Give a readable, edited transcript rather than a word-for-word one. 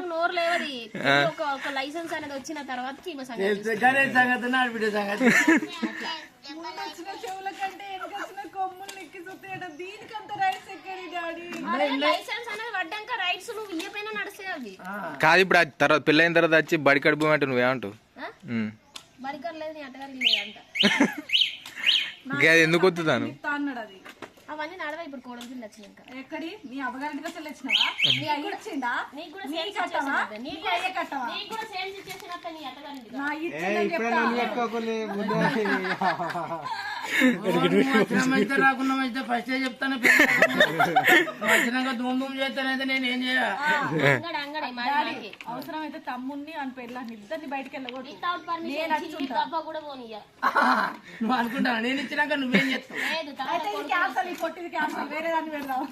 నోరు లేవది ఒక లైసెన్స్ అనేది వచ్చిన తర్వాత చెవుల కంటే వెనకొచ్చిన కొమ్ములు ఎక్కి చూస్తే దీనికంత రైట్స్ ఎక్కడి డాడీ లైసెన్స్ అనేది పడ్డాక రైట్స్ నువ్వు ఇయ్యపైన నడుస్తాయి అవి కాదు ఇప్పుడు తర్వాత పెళ్ళైన తర్వాత వచ్చి బడి కడుపు అంటే నువ్వేమంటావు బరికర్ లేదు నీ అట్టగారికి లేదంట అది ఎందుకు వద్దుతాను అన్నాడు అది అవన్నీ నడవ ఇప్పుడు కోడలు పిల్ల వచ్చినాక ఎక్కడి నీ అవ్వగారింటికి అసలు వచ్చినావా నీ అయ్యి వచ్చిందా నీకు కూడా నీ కట్టవా నీకు అయ్యే కట్టవా నీకు కూడా సేమ్ సిచ్యువేషన్ అత్త నీ అట్టగారింటికి నా ఇచ్చిందని చెప్తా రాకుండా మంచిగా ఫస్ట్ చెప్తాను వచ్చినాక ధూమ్ ధూమ్ చేస్తానైతే నేను ఏం చేయాలి అవసరం అయితే తమ్ముడిని అని పెళ్ళాన్ని ఇద్దరిని బయటకు వెళ్ళకూడదు కూడా పోనీయ నువ్వు అనుకుంటాను నేను ఇచ్చినాక నువ్వేం చేస్తావు అయితే ఇది క్యాన్సల్ ఈ కొట్టిది క్యాన్సల్ వేరే దాన్ని పెడదాం